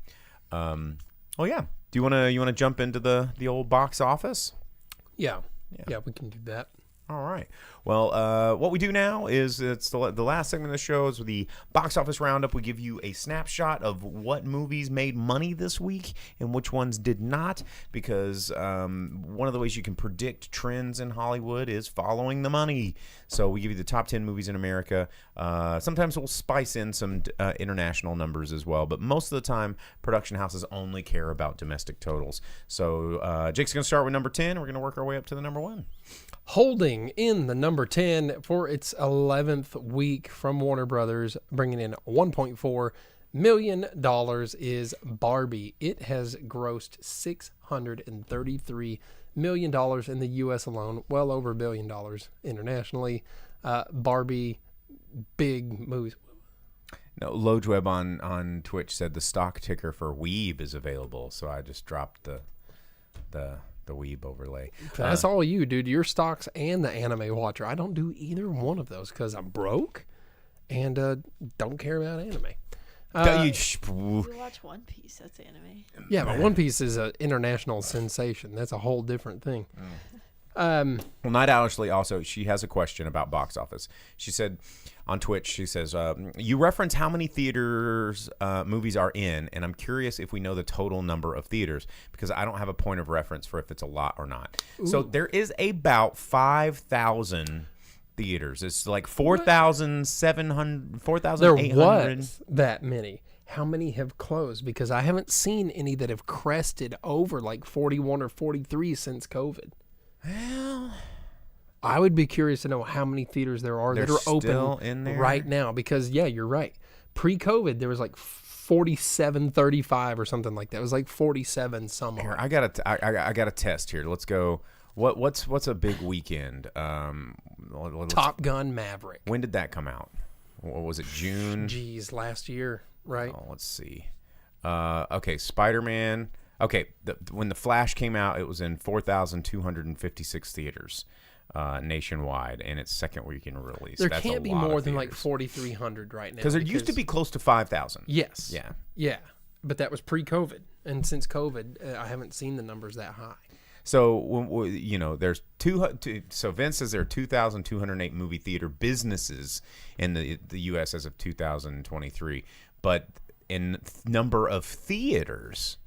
Oh yeah. Do you wanna jump into the old box office? Yeah, we can do that. All right. Well, what we do now is it's the last segment of the show is the box office roundup. We give you a snapshot of what movies made money this week and which ones did not, because one of the ways you can predict trends in Hollywood is following the money. So we give you the top 10 movies in America. Sometimes we'll spice in some international numbers as well, but most of the time, production houses only care about domestic totals. So Jake's going to start with number 10. We're going to work our way up to the number 1. Holding in the number 10 for its 11th week from Warner Brothers, bringing in $1.4 million is Barbie. It has grossed $633 million in the U.S. alone, well over $1 billion internationally. Barbie, big movies. No, LogeWeb on Twitch said the stock ticker for Weeb is available, so I just dropped the Weeb overlay. That's all you, dude. Your stocks and the Anime Watcher. I don't do either one of those because I'm broke and don't care about anime. You watch One Piece. That's anime. Yeah, but One Piece is an international sensation. That's a whole different thing. Well, Night Owlishly also, she has a question about box office. She said on Twitch, she says, you reference how many theaters movies are in, and I'm curious if we know the total number of theaters, because I don't have a point of reference for if it's a lot or not. Ooh. So there is about 5,000 theaters. It's like 4,700, 4,800. There was that many. How many have closed? Because I haven't seen any that have crested over like 41 or 43 since COVID. Well, I would be curious to know how many theaters there are that are open in there right now. Because, yeah, you're right. Pre-COVID, there was like 4735 or something like that. It was like 47 some. Here, I got a test here. Let's go. What's a big weekend? Top Gun Maverick. When did that come out? What was it? June? Jeez, last year, right? Oh, let's see. Okay, Spider-Man. Okay, when The Flash came out, it was in 4,256 theaters nationwide, and its second week in release. There can't be more than like 4,300 right now. Because there used to be close to 5,000. Yes. Yeah. But that was pre-COVID, and since COVID, I haven't seen the numbers that high. So, there's so Vince says there are 2,208 movie theater businesses in the U.S. as of 2023. But in number of theaters,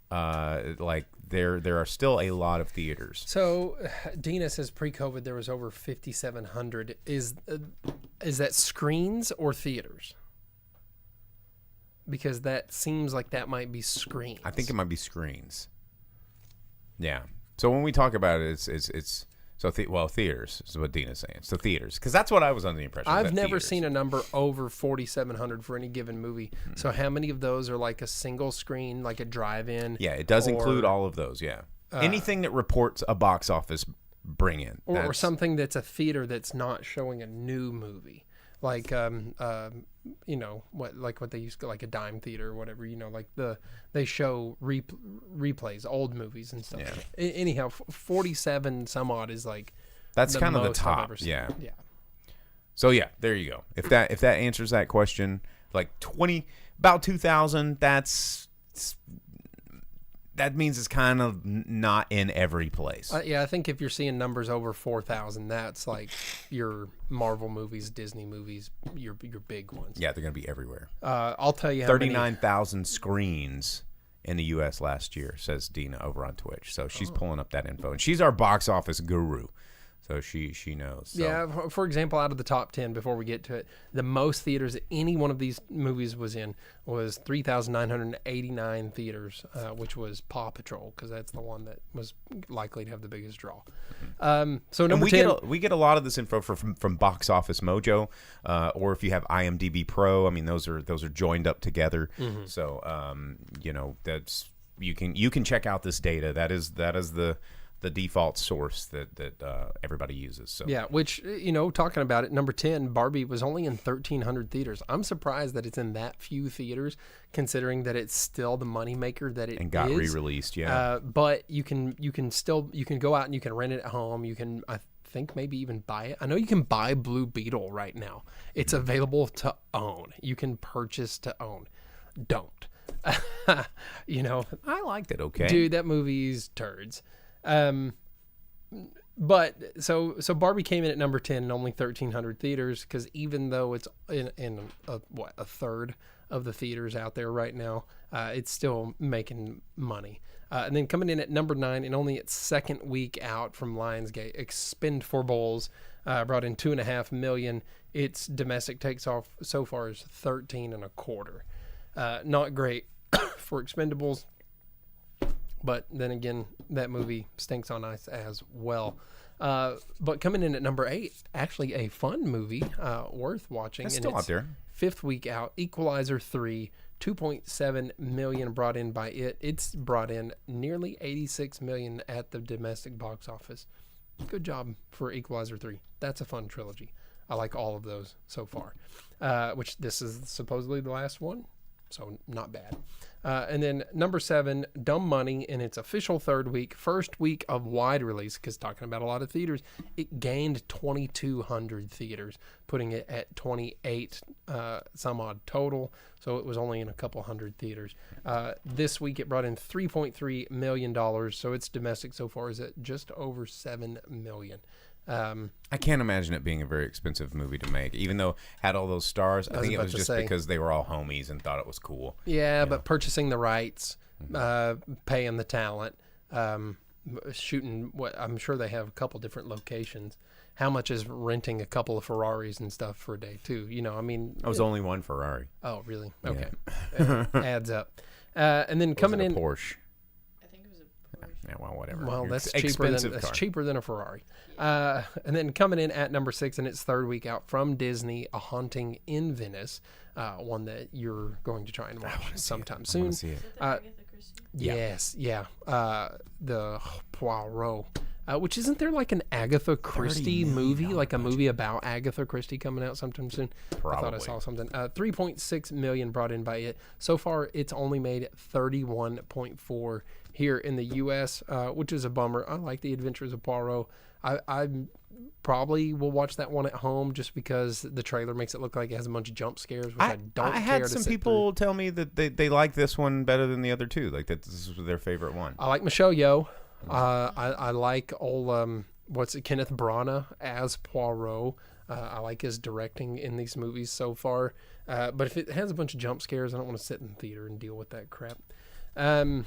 like there are still a lot of theaters. So, Dina says pre-COVID there was over 5,700. Is that screens or theaters? Because that seems like that might be screens. I think it might be screens. Yeah. So when we talk about it, it's theaters is what Dina's saying. So theaters, because that's what I was under the impression. I've never seen a number over 4,700 for any given movie. Mm-hmm. So how many of those are like a single screen, like a drive-in? Yeah, it does include all of those. Yeah, anything that reports a box office bring in, or something that's a theater that's not showing a new movie. Like what they used to, like a dime theater or whatever, like they show replays, old movies and stuff. Yeah. Anyhow, 47 some odd is like that's kind of the top. Yeah. So yeah, there you go. If that answers that question, like about 2,000, that means it's kind of not in every place. I think if you're seeing numbers over 4,000, that's like your Marvel movies, Disney movies, your big ones. Yeah, they're going to be everywhere. I'll tell you 39,000 screens in the U.S. last year, says Dina over on Twitch. So she's pulling up that info. And she's our box office guru. So she knows. So. Yeah, for example, out of the top 10, before we get to it, the most theaters that any one of these movies was in was 3,989 theaters, which was Paw Patrol, because that's the one that was likely to have the biggest draw. So number 10... we get a lot of this info from Box Office Mojo, or if you have IMDb Pro, I mean, those are joined up together. Mm-hmm. So, that's you can check out this data. That is the default source that everybody uses. So yeah, which, talking about it, number 10, Barbie was only in 1,300 theaters. I'm surprised that it's in that few theaters, considering that it's still the moneymaker that it is. And got re-released, yeah. But you can go out and you can rent it at home. You can, I think, maybe even buy it. I know you can buy Blue Beetle right now. It's available to own. You can purchase to own. Don't. I liked it. Okay, dude, that movie's turds. But so Barbie came in at number 10 in only 1,300 theaters, because even though it's in a third of the theaters out there right now, it's still making money. And then coming in at number 9 and only its second week out from Lionsgate, Expendables brought in $2.5 million. Its domestic takes off so far is $13.25. Not great for Expendables. But then again, that movie stinks on ice as well. But coming in at number 8, actually a fun movie, worth watching. It's still out there. 5th week out, Equalizer 3, $2.7 million brought in by it. It's brought in nearly $86 million at the domestic box office. Good job for Equalizer 3. That's a fun trilogy. I like all of those so far, which this is supposedly the last one. So not bad. And then number 7, Dumb Money, in its official third week, first week of wide release, because talking about a lot of theaters, it gained 2,200 theaters, putting it at 28 some odd total. So it was only in a couple hundred theaters. This week it brought in $3.3 million. So its domestic so far is at just over $7 million. I can't imagine it being a very expensive movie to make, even though it had all those stars. I think it was just because they were all homies and thought it was cool. Yeah, but purchasing the rights, paying the talent, shooting what I'm sure they have a couple different locations. How much is renting a couple of Ferraris and stuff for a day too? I mean, it was only one Ferrari. Oh, really? Okay, adds up. And then coming in, Porsche. Yeah, well, whatever. Well, that's cheaper than a Ferrari. And then coming in at number 6 in its third week out from Disney, A Haunting in Venice, one that you're going to try and watch sometime soon. I want to see it. Yes, yeah. The Poirot. Which isn't there like an Agatha Christie movie, like a movie about Agatha Christie coming out sometime soon? Probably. I thought I saw something. $3.6 million brought in by it. So far, it's only made $31.4 here in the U.S., which is a bummer. I like The Adventures of Poirot. I probably will watch that one at home just because the trailer makes it look like it has a bunch of jump scares, which I don't care to sit through. I had some people tell me that they like this one better than the other two, like that this is their favorite one. I like Michelle Yeoh. I like old Kenneth Branagh as Poirot. I like his directing in these movies so far. But if it has a bunch of jump scares, I don't want to sit in the theater and deal with that crap. I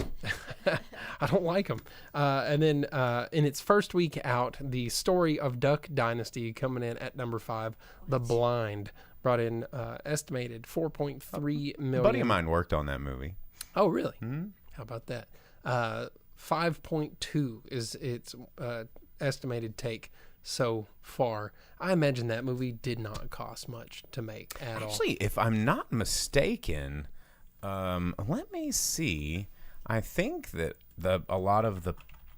don't like them. And then in its first week out, The Story of Duck Dynasty coming in at number 5. The Blind brought in estimated $4.3 million. A buddy of mine worked on that movie. Oh, really? Mm-hmm. How about that? 5.2 is its estimated take so far. I imagine that movie did not cost much to make at all. Actually, if I'm not mistaken, let me see. I think that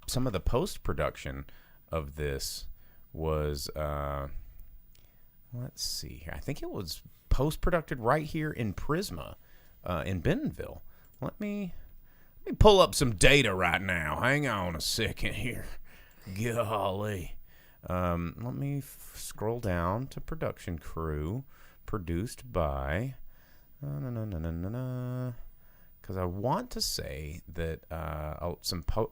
some of the post-production of this was let's see here. I think it was post-produced right here in Prisma in Bentonville. Let me pull up some data right now. Hang on a second here. Golly. Let me scroll down to production crew. Produced by... Because I want to say that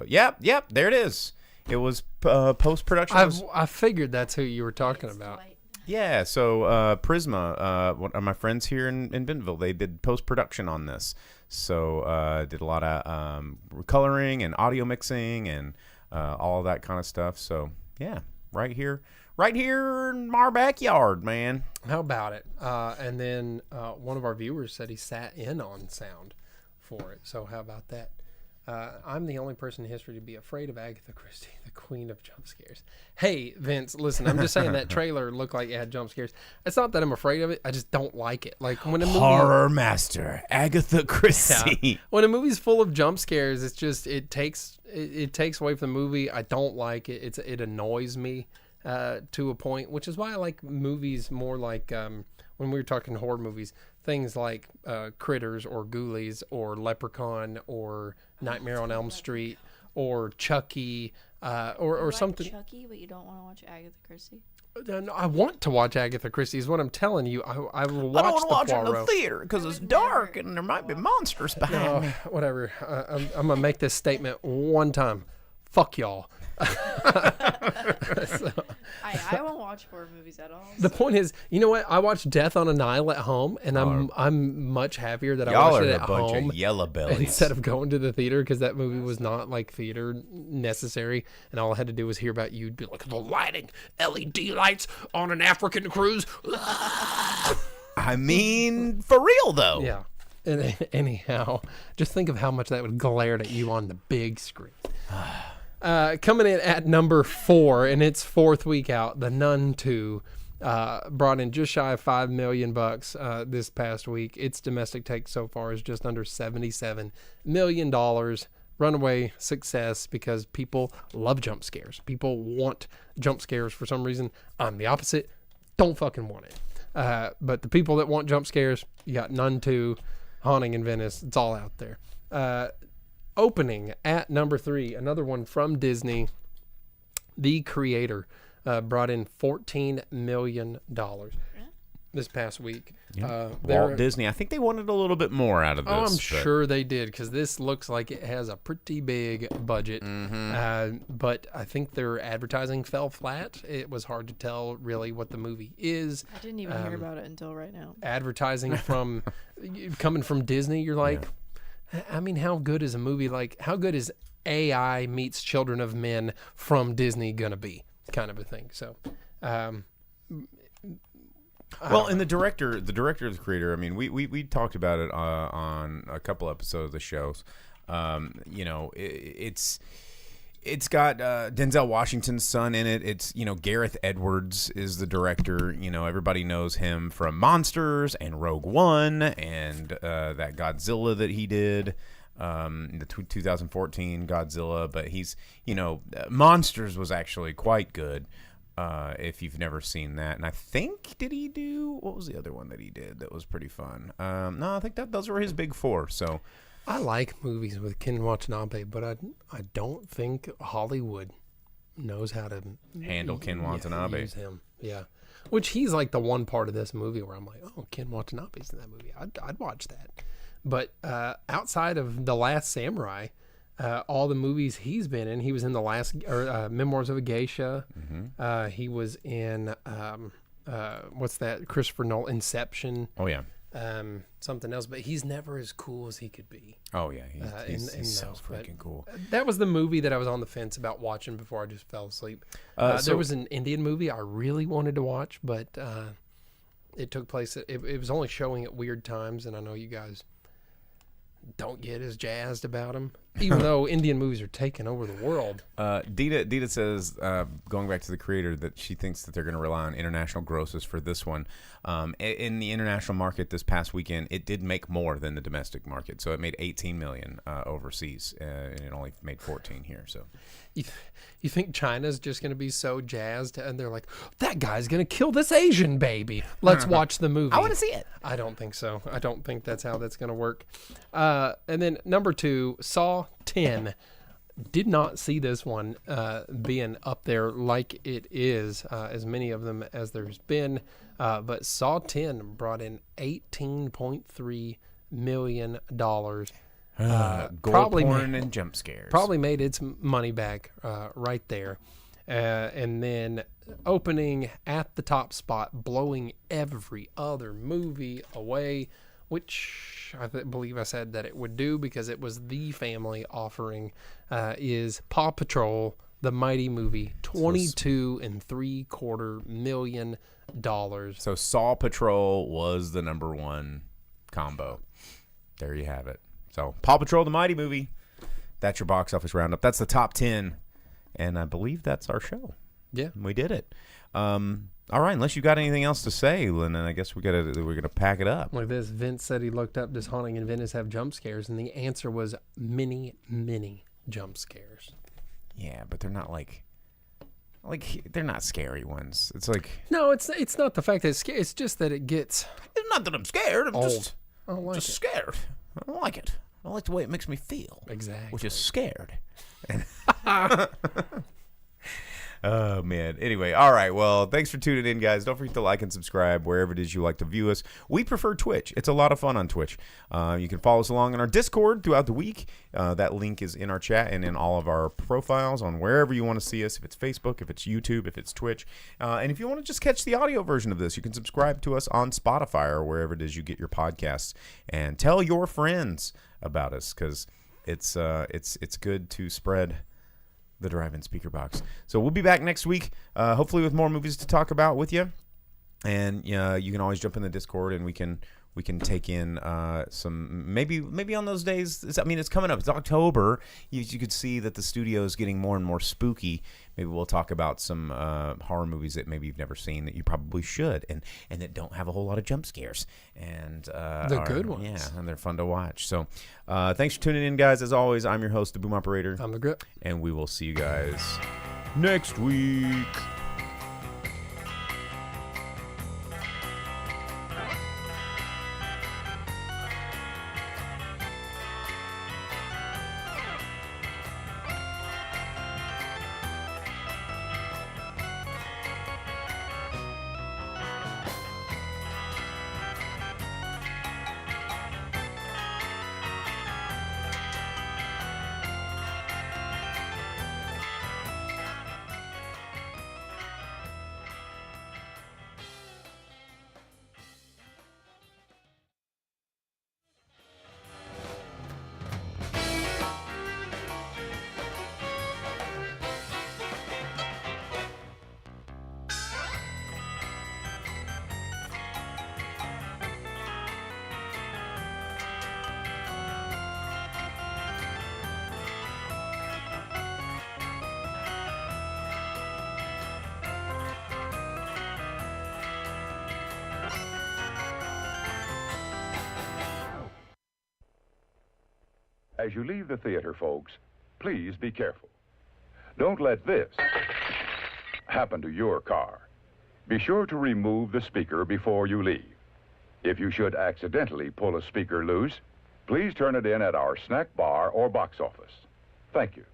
Yep, there it is. It was post-production. I figured that's who you were talking about. Yeah, so Prisma, one of my friends here in Bentonville, they did post-production on this. So did a lot of coloring and audio mixing and all of that kind of stuff. So, yeah, right here in our backyard, man. How about it? And then one of our viewers said he sat in on sound for it. So how about that? I'm the only person in history to be afraid of Agatha Christie, the queen of jump scares. Hey, Vince, listen, I'm just saying that trailer looked like it had jump scares. It's not that I'm afraid of it. I just don't like it. Like when a movie, horror master Agatha Christie. Yeah. When a movie's full of jump scares, it's just it takes away from the movie. I don't like it. It annoys me to a point, which is why I like movies more like when we were talking horror movies, things like Critters or Ghoulies or Leprechaun or Nightmare on Elm Street or Chucky or like something. Chucky, but you don't want to watch Agatha Christie. No, I want to watch Agatha Christie. Is what I'm telling you. I will watch. I don't want to watch it in the Poirot. theater because it's dark and there might be monsters behind me. Whatever. I'm gonna make this statement one time. Fuck y'all. So, I won't watch horror movies at all. the point is, you know what? I watched Death on a Nile at home, and I'm much happier that I Y'all watched are it a at bunch home of yellow bellies instead of going to the theater, because that movie was not like theater necessary, and all I had to do was hear about you'd be like the lighting, LED lights on an African cruise. I mean, for real though. Yeah. And anyhow, just think of how much that would glare at you on the big screen. Coming in at number 4 in its 4th week out, The Nun 2 brought in just shy of $5 million this past week. Its domestic take so far is just under $77 million. Runaway success because people love jump scares. People want jump scares for some reason. I'm the opposite. Don't fucking want it. But the people that want jump scares, you got Nun 2, Haunting in Venice. It's all out there. Opening at number 3, another one from Disney, The Creator, brought in $14 million this past week. Walt Disney, I think they wanted a little bit more out of this. I'm sure they did, because this looks like it has a pretty big budget. But I think their advertising fell flat. It was hard to tell really what the movie is. I didn't even hear about it until right now. Advertising from coming from Disney, you're like, I mean, how good is a movie like, how good is AI meets Children of Men from Disney gonna be, kind of a thing. So well, and the director of the creator, I mean, we talked about it on a couple episodes of the shows. You know, it's got Denzel Washington's son in it. It's, you know, Gareth Edwards is the director. You know, everybody knows him from Monsters and Rogue One and that Godzilla that he did, the 2014 Godzilla. But he's, you know, Monsters was actually quite good. If you've never seen that. And I think, what was the other one that he did that was pretty fun? No, I think those were his big 4. So I like movies with Ken Watanabe, but I don't think Hollywood knows how to handle Ken Watanabe. Use him. Yeah. Which he's like the one part of this movie where I'm like, oh, Ken Watanabe's in that movie. I'd watch that. But outside of The Last Samurai, all the movies he's been in, he was in the last Memoirs of a Geisha. He was in what's that? Christopher Nolan, Inception. Oh yeah. Something else, but he's never as cool as he could be. Oh yeah, he's so freaking cool. That was the movie that I was on the fence about watching before I just fell asleep. There was an Indian movie I really wanted to watch, but it took place. It was only showing at weird times, and I know you guys don't get as jazzed about them, even though Indian movies are taking over the world. Dita says, going back to the creator, that she thinks that they're going to rely on international grosses for this one. In the international market this past weekend, it did make more than the domestic market, so it made $18 million overseas, and it only made 14 here. So, you think China's just going to be so jazzed, and they're like, that guy's going to kill this Asian baby. Let's watch the movie. I want to see it. I don't think so. I don't think that's how that's going to work. And then number 2, Saw 10. Did not see this one being up there like it is, as many of them as there's been. But Saw 10 brought in $18.3 million. Gore porn and jump scares. Probably made its money back right there. And then opening at the top spot, blowing every other movie away, which I believe I said that it would do because it was the family offering, is Paw Patrol The Mighty movie, $22.75 million. So Saw Patrol was the number one combo. There you have it. So Paw Patrol, the Mighty movie. That's your box office roundup. That's the top 10. And I believe that's our show. Yeah. We did it. All right, unless you got anything else to say, Lennon, I guess we're gonna pack it up. Like this, Vince said he looked up, does Haunting in Venice have jump scares? And the answer was many, many jump scares. Yeah, but they're not like they're not scary ones. It's like no, it's not the fact that it's scary. It's just that it gets. It's not that I'm scared. I'm old. just scared. I don't like it. I like the way it makes me feel. Exactly. Which is scared. Oh, man. Anyway, all right. Well, thanks for tuning in, guys. Don't forget to like and subscribe wherever it is you like to view us. We prefer Twitch. It's a lot of fun on Twitch. You can follow us along in our Discord throughout the week. That link is in our chat and in all of our profiles on wherever you want to see us, if it's Facebook, if it's YouTube, if it's Twitch. And if you want to just catch the audio version of this, you can subscribe to us on Spotify or wherever it is you get your podcasts. And tell your friends about us because it's good to spread the drive-in speaker box. So we'll be back next week, hopefully with more movies to talk about with you. And you can always jump in the Discord and we can take in some maybe on those days. It's coming up. It's October. You could see that the studio is getting more and more spooky. Maybe we'll talk about some horror movies that maybe you've never seen that you probably should, and that don't have a whole lot of jump scares. And the good ones. Yeah, and they're fun to watch. So thanks for tuning in, guys. As always, I'm your host, the Boom Operator. I'm the Grip. And we will see you guys next week. As you leave the theater, folks, please be careful. Don't let this happen to your car. Be sure to remove the speaker before you leave. If you should accidentally pull a speaker loose, please turn it in at our snack bar or box office. Thank you.